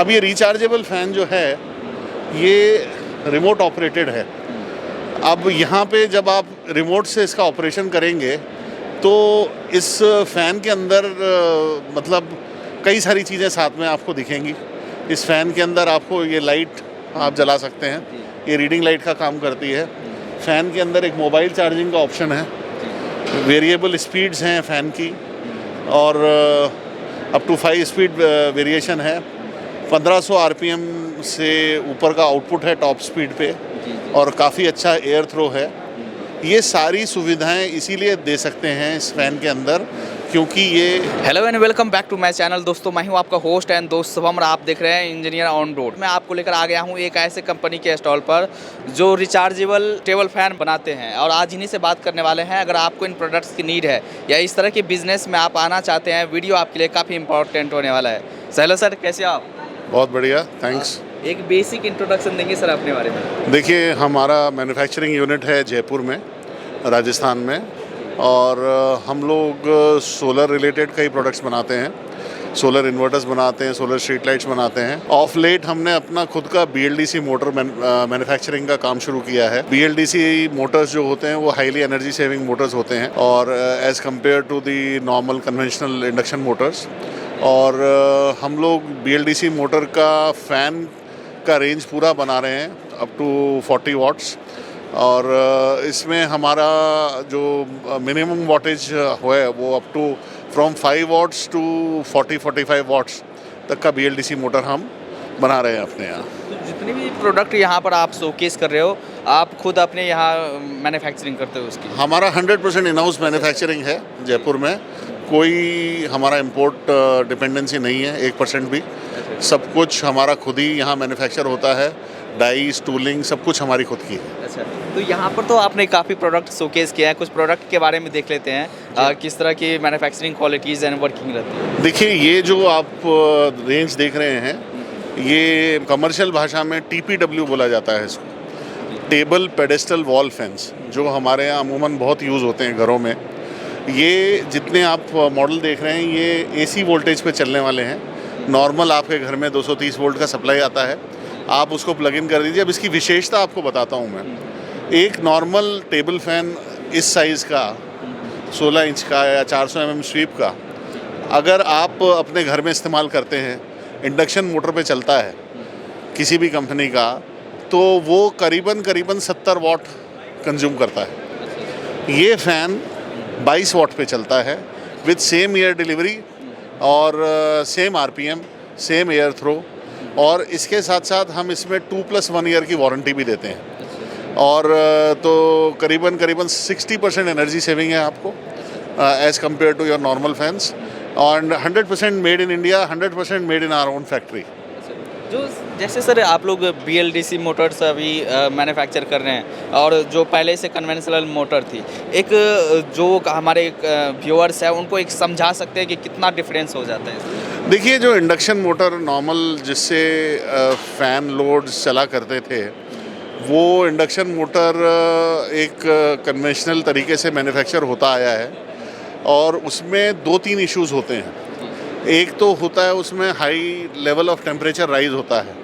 अब ये rechargeable fan जो है ये रिमोट ऑपरेटेड है। अब यहाँ पे जब आप रिमोट से इसका ऑपरेशन करेंगे तो इस फ़ैन के अंदर मतलब कई सारी चीज़ें साथ में आपको दिखेंगी। इस फ़ैन के अंदर आपको ये लाइट आप जला सकते हैं, ये रीडिंग लाइट का काम करती है। फ़ैन के अंदर एक मोबाइल चार्जिंग का ऑप्शन है, वेरिएबल स्पीड्स हैं फ़ैन की और अप टू 5 स्पीड वेरिएशन है। 1500 आरपीएम से ऊपर का आउटपुट है टॉप स्पीड पे और काफ़ी अच्छा एयर थ्रो है। ये सारी सुविधाएं इसीलिए दे सकते हैं इस फ़ैन के अंदर क्योंकि ये hello and welcome back to my channel. दोस्तों मैं हूं आपका होस्ट एंड दोस्त शुभम और आप देख रहे हैं इंजीनियर ऑन रोड। मैं आपको लेकर आ गया हूं एक ऐसे कंपनी के स्टॉल पर जो रिचार्जेबल टेबल फैन बनाते हैं और आज इन्हीं से बात करने वाले हैं। अगर आपको इन प्रोडक्ट्स की नीड है या इस तरह के बिजनेस में आप आना चाहते हैं, वीडियो आपके लिए काफ़ी इंपॉर्टेंट होने वाला है। हेलो सर, कैसे आप? बहुत बढ़िया, थैंक्स। एक बेसिक इंट्रोडक्शन देंगे सर अपने बारे में? देखिए, हमारा मैन्युफैक्चरिंग यूनिट है जयपुर में, राजस्थान में, और हम लोग सोलर रिलेटेड कई प्रोडक्ट्स बनाते हैं। सोलर इन्वर्टर्स बनाते हैं, सोलर स्ट्रीट लाइट्स बनाते हैं। ऑफ लेट हमने अपना खुद का BLDC मोटर मैन्युफैक्चरिंग का काम शुरू किया है। BLDC मोटर्स जो होते हैं वो हाईली एनर्जी सेविंग मोटर्स होते हैं और as compare to the normal conventional induction motors. और हम लोग BLDC मोटर का फ़ैन का रेंज पूरा बना रहे हैं अप टू 40 वाट्स और इसमें हमारा जो मिनिमम वाटेज है वो up to from 5 watts to 40-45 watts तक का BLDC मोटर हम बना रहे हैं अपने यहाँ। तो जितने भी प्रोडक्ट यहाँ पर आप शोकेस कर रहे हो, आप खुद अपने यहाँ मैन्युफैक्चरिंग करते हो उसकी? हमारा 100% इन हाउस मैन्युफैक्चरिंग है जयपुर में। कोई हमारा इंपोर्ट डिपेंडेंसी नहीं है 1% भी। सब कुछ हमारा खुद ही यहाँ मैन्युफैक्चर होता है। डाई, टूलिंग सब कुछ हमारी खुद की है। अच्छा, तो यहाँ पर तो आपने काफ़ी प्रोडक्ट शोकेस किया है, कुछ प्रोडक्ट के बारे में देख लेते हैं किस तरह की मैन्युफैक्चरिंग क्वालिटीज़ एंड वर्किंग रहती है। देखिए, ये जो आप रेंज देख रहे हैं ये कमर्शियल भाषा में TPW बोला जाता है इसको, टेबल पेडेस्टल वॉल फैंस, जो हमारे यहाँ अमूमन बहुत यूज़ होते हैं घरों में। ये जितने आप मॉडल देख रहे हैं ये AC वोल्टेज पे चलने वाले हैं। नॉर्मल आपके घर में 230 वोल्ट का सप्लाई आता है, आप उसको प्लग इन कर दीजिए। अब इसकी विशेषता आपको बताता हूँ मैं। एक नॉर्मल टेबल फैन इस साइज़ का 16 इंच का या 400 mm स्वीप का अगर आप अपने घर में इस्तेमाल करते हैं, इंडक्शन मोटर पे चलता है किसी भी कंपनी का, तो वो करीबन 70 वाट कंज्यूम करता है। ये फ़ैन 22 वाट पे चलता है विद सेम एयर डिलीवरी और same RPM, same air throw, और इसके साथ साथ हम इसमें 2+1 ईयर की वारंटी भी देते हैं। और तो करीबन 60% एनर्जी सेविंग है आपको as compare to your normal fans, और 100% made in India, 100% made in our own factory. जो जैसे सर आप लोग BLDC मोटर्स अभी मैन्युफैक्चर कर रहे हैं और जो पहले से कन्वेंशनल मोटर थी, एक जो हमारे व्यूअर्स हैं उनको एक समझा सकते हैं कि कितना डिफरेंस हो जाता है? देखिए, जो इंडक्शन मोटर नॉर्मल जिससे फ़ैन लोड्स चला करते थे, वो इंडक्शन मोटर एक कन्वेंशनल तरीके से मैन्युफैक्चर होता आया है और उसमें 2-3 इश्यूज़ होते हैं। एक तो होता है उसमें high level of temperature rise होता है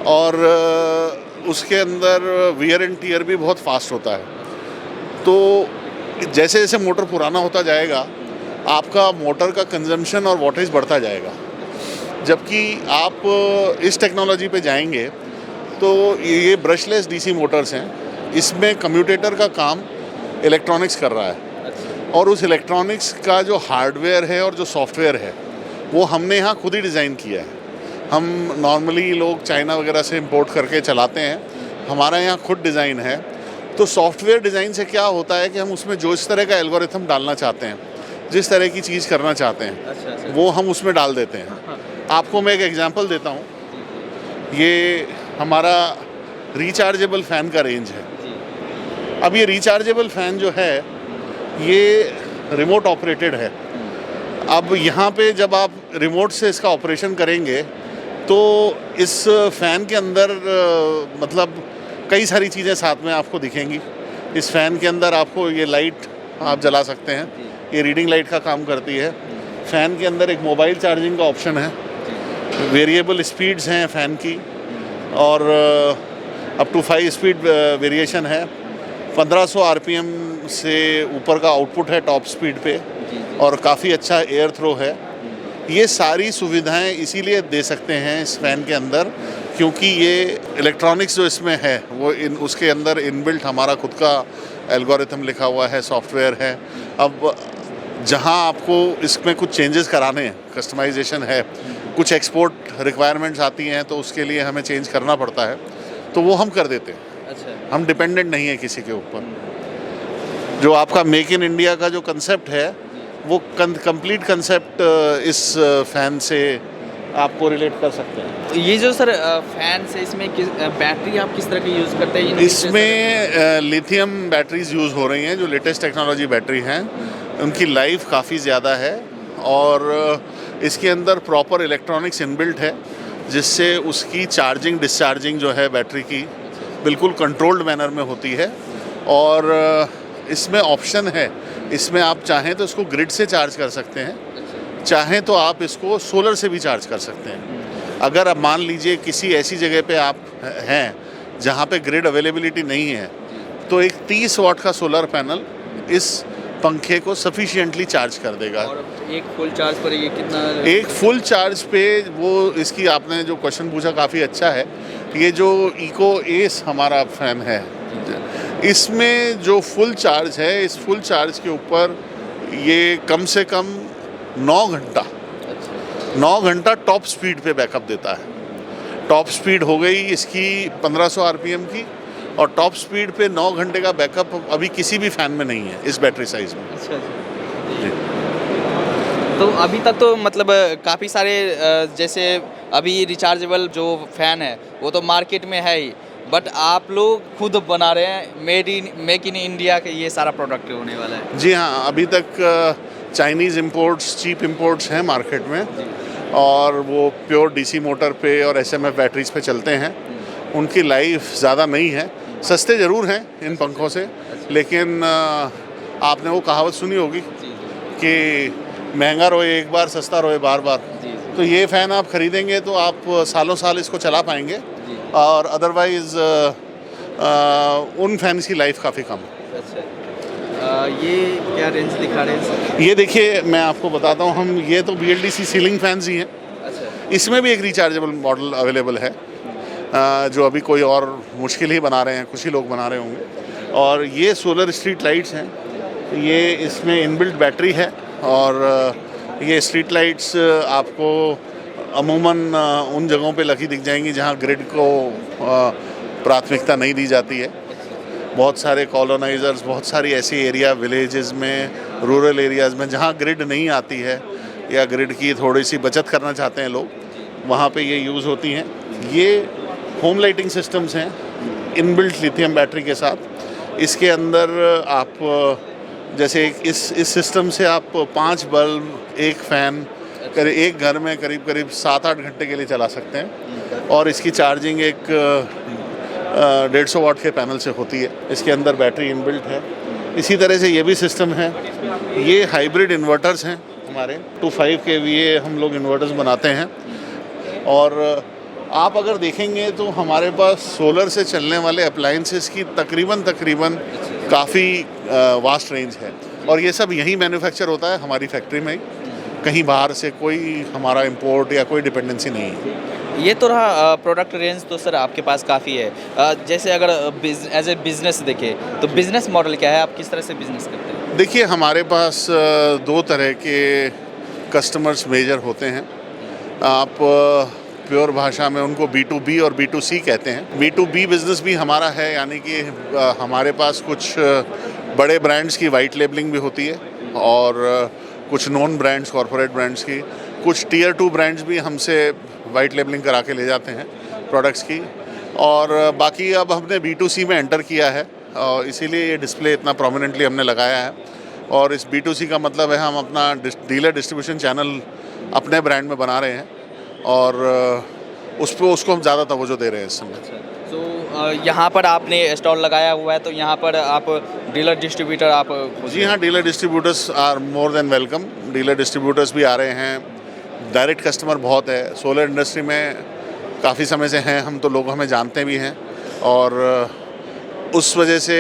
और उसके अंदर वियर एंड टियर भी बहुत फास्ट होता है। तो जैसे जैसे मोटर पुराना होता जाएगा आपका मोटर का कंजम्पशन और वोल्टेज बढ़ता जाएगा। जबकि आप इस टेक्नोलॉजी पे जाएंगे तो ये ब्रशलेस DC मोटर्स हैं, इसमें कम्यूटेटर का काम इलेक्ट्रॉनिक्स कर रहा है और उस इलेक्ट्रॉनिक्स का जो हार्डवेयर है और जो सॉफ्टवेयर है वो हमने यहाँ खुद ही डिज़ाइन किया है। हम नॉर्मली लोग चाइना वगैरह से इंपोर्ट करके चलाते हैं, हमारा यहाँ खुद डिज़ाइन है। तो सॉफ्टवेयर डिज़ाइन से क्या होता है कि हम उसमें जो इस तरह का एल्गोरिथम डालना चाहते हैं, जिस तरह की चीज़ करना चाहते हैं, वो हम उसमें डाल देते हैं। आपको मैं एक एग्जांपल देता हूँ। ये हमारा रिचार्जेबल फ़ैन का रेंज है। अब ये रिचार्जेबल फ़ैन जो है ये रिमोट ऑपरेटेड है। अब यहाँ पे जब आप रिमोट से इसका ऑपरेशन करेंगे तो इस फ़ैन के अंदर मतलब कई सारी चीज़ें साथ में आपको दिखेंगी। इस फ़ैन के अंदर आपको ये लाइट आप जला सकते हैं, ये रीडिंग लाइट का काम करती है। फ़ैन के अंदर एक मोबाइल चार्जिंग का ऑप्शन है, वेरिएबल स्पीड्स हैं फ़ैन की, और अप टू 5 स्पीड वेरिएशन है। 1500 आरपीएम से ऊपर का आउटपुट है टॉप स्पीड पे, और काफ़ी अच्छा एयर थ्रो है। ये सारी सुविधाएं इसीलिए दे सकते हैं इस फ़ैन के अंदर क्योंकि ये इलेक्ट्रॉनिक्स जो इसमें है वो उसके अंदर इनबिल्ट हमारा खुद का एल्गोरिथम लिखा हुआ है, सॉफ्टवेयर है। अब जहां आपको इसमें कुछ चेंजेस कराने हैं, कस्टमाइजेशन है, कुछ एक्सपोर्ट रिक्वायरमेंट्स आती हैं तो उसके लिए हमें चेंज करना पड़ता है, तो वो हम कर देते हैं। अच्छा। हम डिपेंडेंट नहीं है किसी के ऊपर। जो आपका मेक इन इंडिया का जो कंसेप्ट है वो कंप्लीट कंसेप्ट इस फ़ैन से आपको रिलेट कर सकते हैं। ये जो सर फैन से इसमें बैटरी आप किस तरह की यूज़ करते हैं? इसमें लिथियम बैटरीज यूज़ हो रही हैं, जो लेटेस्ट टेक्नोलॉजी बैटरी हैं। उनकी लाइफ काफ़ी ज़्यादा है, और इसके अंदर प्रॉपर इलेक्ट्रॉनिक्स इनबिल्ट है जिससे उसकी चार्जिंग डिस्चार्जिंग जो है बैटरी की बिल्कुल कंट्रोल्ड मैनर में होती है। और इसमें ऑप्शन है, इसमें आप चाहें तो इसको ग्रिड से चार्ज कर सकते हैं, चाहें तो आप इसको सोलर से भी चार्ज कर सकते हैं। अगर आप मान लीजिए किसी ऐसी जगह पे आप हैं जहाँ पे ग्रिड अवेलेबिलिटी नहीं है, तो एक 30 वाट का सोलर पैनल इस पंखे को सफिशिएंटली चार्ज कर देगा। और एक फुल चार्ज पर ये कितना? एक फुल चार्ज पे वो इसकी आपने जो क्वेश्चन पूछा काफ़ी अच्छा है। ये जो इको एस हमारा फ़ैन है, इसमें जो फुल चार्ज है, इस फुल चार्ज के ऊपर ये कम से कम 9 घंटा टॉप स्पीड पे बैकअप देता है। टॉप स्पीड हो गई इसकी 1500 आरपीएम की, और टॉप स्पीड पे 9 घंटे का बैकअप अभी किसी भी फ़ैन में नहीं है इस बैटरी साइज़ में। अच्छा जी। तो अभी तक तो मतलब काफ़ी सारे जैसे अभी रिचार्जेबल जो फ़ैन है वो तो मार्केट में है ही, बट आप लोग खुद बना रहे हैं, मेक इन इंडिया के ये सारा प्रोडक्ट होने वाला है। जी हाँ, अभी तक चाइनीज़ इंपोर्ट्स, चीप इंपोर्ट्स हैं मार्केट में, और वो प्योर डीसी मोटर पे और एसएमएफ बैटरीज पे चलते हैं। उनकी लाइफ ज़्यादा नहीं है, सस्ते ज़रूर हैं इन पंखों से, लेकिन आपने वो कहावत सुनी होगी कि महंगा रोए एक बार, सस्ता रोए बार बार। तो ये फ़ैन आप ख़रीदेंगे तो आप सालों साल इसको चला पाएंगे, और अदरवाइज़ उन फैंस की लाइफ काफ़ी कम है। अच्छा। ये क्या रेंज दिखा रहे हैं सर? ये देखिए मैं आपको बताता हूँ, हम ये तो BLDC सीलिंग फैंस ही हैं। अच्छा। इसमें भी एक रिचार्जेबल मॉडल अवेलेबल है, जो अभी कोई और मुश्किल ही बना रहे हैं, कुछ ही लोग बना रहे होंगे। और ये सोलर स्ट्रीट लाइट्स हैं, ये इसमें इनबिल्ट बैटरी है, और ये स्ट्रीट लाइट्स आपको अमूमन उन जगहों पे लगी दिख जाएंगी जहाँ ग्रिड को प्राथमिकता नहीं दी जाती है। बहुत सारे कॉलोनाइजर्स, बहुत सारी ऐसी एरिया विलेजेस में, रूरल एरियाज़ में जहाँ ग्रिड नहीं आती है या ग्रिड की थोड़ी सी बचत करना चाहते हैं लोग, वहाँ पे ये यूज़ होती हैं। ये होम लाइटिंग सिस्टम्स हैं इनबिल्ट लिथियम बैटरी के साथ। इसके अंदर आप जैसे इस सिस्टम से आप 5 बल्ब, एक फ़ैन एक घर में करीब 7-8 घंटे के लिए चला सकते हैं, और इसकी चार्जिंग एक 150 वाट के पैनल से होती है। इसके अंदर बैटरी इनबिल्ट है। इसी तरह से ये भी सिस्टम है। ये हाइब्रिड इन्वर्टर्स हैं हमारे, 2.5 kVA हम लोग इन्वर्टर्स बनाते हैं। और आप अगर देखेंगे तो हमारे पास सोलर से चलने वाले अप्लायंसेस की तकरीबन काफ़ी वास्ट रेंज है, और ये सब यहीं मैन्युफैक्चर होता है हमारी फैक्ट्री में ही। कहीं बाहर से कोई हमारा इंपोर्ट या कोई डिपेंडेंसी नहीं है। ये तो रहा प्रोडक्ट रेंज, तो सर आपके पास काफ़ी है। जैसे अगर एज ए बिज़नेस देखें तो बिज़नेस मॉडल क्या है, आप किस तरह से बिज़नेस करते हैं? देखिए हमारे पास 2 तरह के कस्टमर्स मेजर होते हैं। आप प्योर भाषा में उनको B2B और B2C कहते हैं। B2B बिज़नेस भी हमारा है, यानी कि हमारे पास कुछ बड़े ब्रांड्स की वाइट लेबलिंग भी होती है, और कुछ नॉन ब्रांड्स, कॉरपोरेट ब्रांड्स की, कुछ टियर 2 ब्रांड्स भी हमसे वाइट लेबलिंग करा के ले जाते हैं प्रोडक्ट्स की। और बाकी अब हमने B2C में एंटर किया है, और इसीलिए ये डिस्प्ले इतना प्रोमिनेंटली हमने लगाया है। और इस B2C का मतलब है हम अपना डीलर डिस्ट्रीब्यूशन चैनल अपने ब्रांड में बना रहे हैं, और उसको हम ज़्यादा तवज्जो दे रहे हैं इस समय। तो यहाँ पर आपने स्टॉल लगाया हुआ है, तो यहाँ पर आप डीलर डिस्ट्रीब्यूटर आप? जी हाँ, dealer distributors are more than welcome. Dealer distributors भी आ रहे हैं, डायरेक्ट कस्टमर बहुत है। सोलर इंडस्ट्री में काफ़ी समय से हैं हम, तो लोग हमें जानते भी हैं और उस वजह से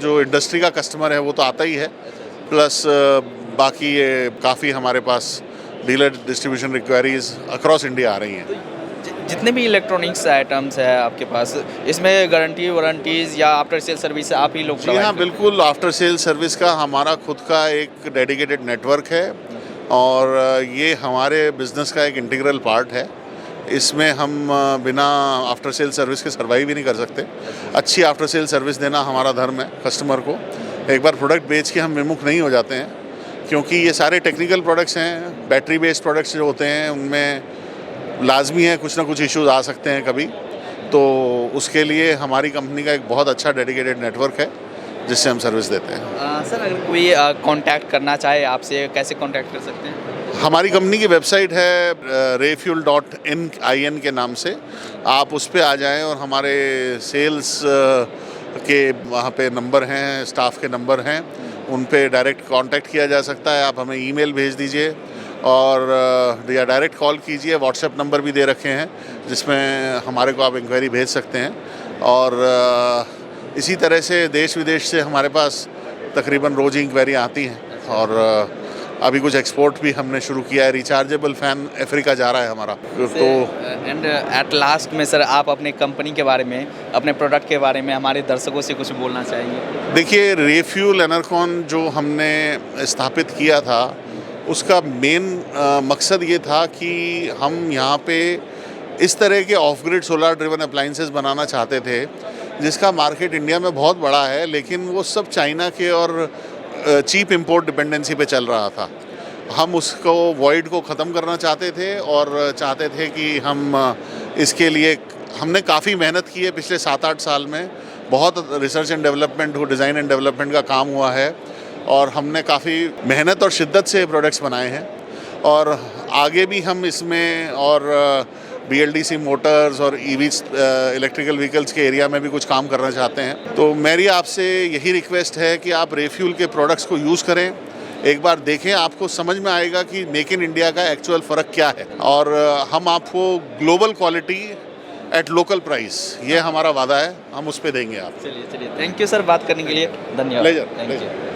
जो इंडस्ट्री का कस्टमर है वो तो आता ही है, प्लस बाकी ये काफ़ी हमारे पास डीलर डिस्ट्रीब्यूशन रिक्वायरीज अक्रॉस इंडिया आ रही हैं। जितने भी इलेक्ट्रॉनिक्स आइटम्स है आपके पास, इसमें गारंटी वारंटीज़ या आफ्टर सेल सर्विस आप ही लोग जी हाँ, बिल्कुल। आफ्टर सेल सर्विस का हमारा खुद का एक डेडिकेटेड नेटवर्क है और ये हमारे बिज़नेस का एक इंटीग्रल पार्ट है। इसमें हम बिना आफ्टर सेल सर्विस के सर्वाइव ही नहीं कर सकते। अच्छी आफ्टर सेल सर्विस देना हमारा धर्म है कस्टमर को। एक बार प्रोडक्ट बेच के हम विमुख नहीं हो जाते हैं, क्योंकि ये सारे टेक्निकल प्रोडक्ट्स हैं। बैटरी बेस्ड प्रोडक्ट्स जो होते हैं उनमें लाजमी है कुछ ना कुछ इश्यूज आ सकते हैं कभी, तो उसके लिए हमारी कंपनी का एक बहुत अच्छा डेडिकेटेड नेटवर्क है जिससे हम सर्विस देते हैं। सर, अगर कोई कांटेक्ट करना चाहे आपसे, कैसे कांटेक्ट कर सकते हैं? हमारी कंपनी की वेबसाइट है refuel.in के नाम से। आप उस पर आ जाएं और हमारे सेल्स के वहाँ पे नंबर हैं, स्टाफ के नंबर हैं, उन पे डायरेक्ट कांटेक्ट किया जा सकता है। आप हमें ईमेल भेज दीजिए और या डायरेक्ट कॉल कीजिए। व्हाट्सएप नंबर भी दे रखे हैं जिसमें हमारे को आप इंक्वायरी भेज सकते हैं। और इसी तरह से देश विदेश से हमारे पास तकरीबन रोज़ ही इंक्वायरी आती हैं और अभी कुछ एक्सपोर्ट भी हमने शुरू किया है। रिचार्जेबल फ़ैन अफ्रीका जा रहा है हमारा। तो एंड एट लास्ट में सर, आप अपने कंपनी के बारे में, अपने प्रोडक्ट के बारे में हमारे दर्शकों से कुछ बोलना चाहेंगे? देखिए, रेफ्यूल एनर्कॉन जो हमने स्थापित किया था उसका मेन मकसद ये था कि हम यहाँ पे इस तरह के off grid solar driven appliances बनाना चाहते थे जिसका मार्केट इंडिया में बहुत बड़ा है, लेकिन वो सब चाइना के और चीप इंपोर्ट डिपेंडेंसी पे चल रहा था। हम उसको वॉइड को ख़त्म करना चाहते थे और चाहते थे कि हम इसके लिए हमने काफ़ी मेहनत की है पिछले 7-8 साल में। बहुत रिसर्च एंड डेवलपमेंट हो, डिज़ाइन एंड डेवलपमेंट का काम हुआ है और हमने काफ़ी मेहनत और शिद्दत से प्रोडक्ट्स बनाए हैं और आगे भी हम इसमें और BLDC मोटर्स और EVs इलेक्ट्रिकल व्हीकल्स के एरिया में भी कुछ काम करना चाहते हैं। तो मेरी आपसे यही रिक्वेस्ट है कि आप रेफ्यूल के प्रोडक्ट्स को यूज़ करें, एक बार देखें, आपको समझ में आएगा कि मेक इन इंडिया का एक्चुअल फ़र्क क्या है और हम आपको global quality at local price, ये हमारा वादा है, हम उस पर देंगे आप। चलिए, थैंक यू सर, बात करने के लिए धन्यवाद। प्लेजर।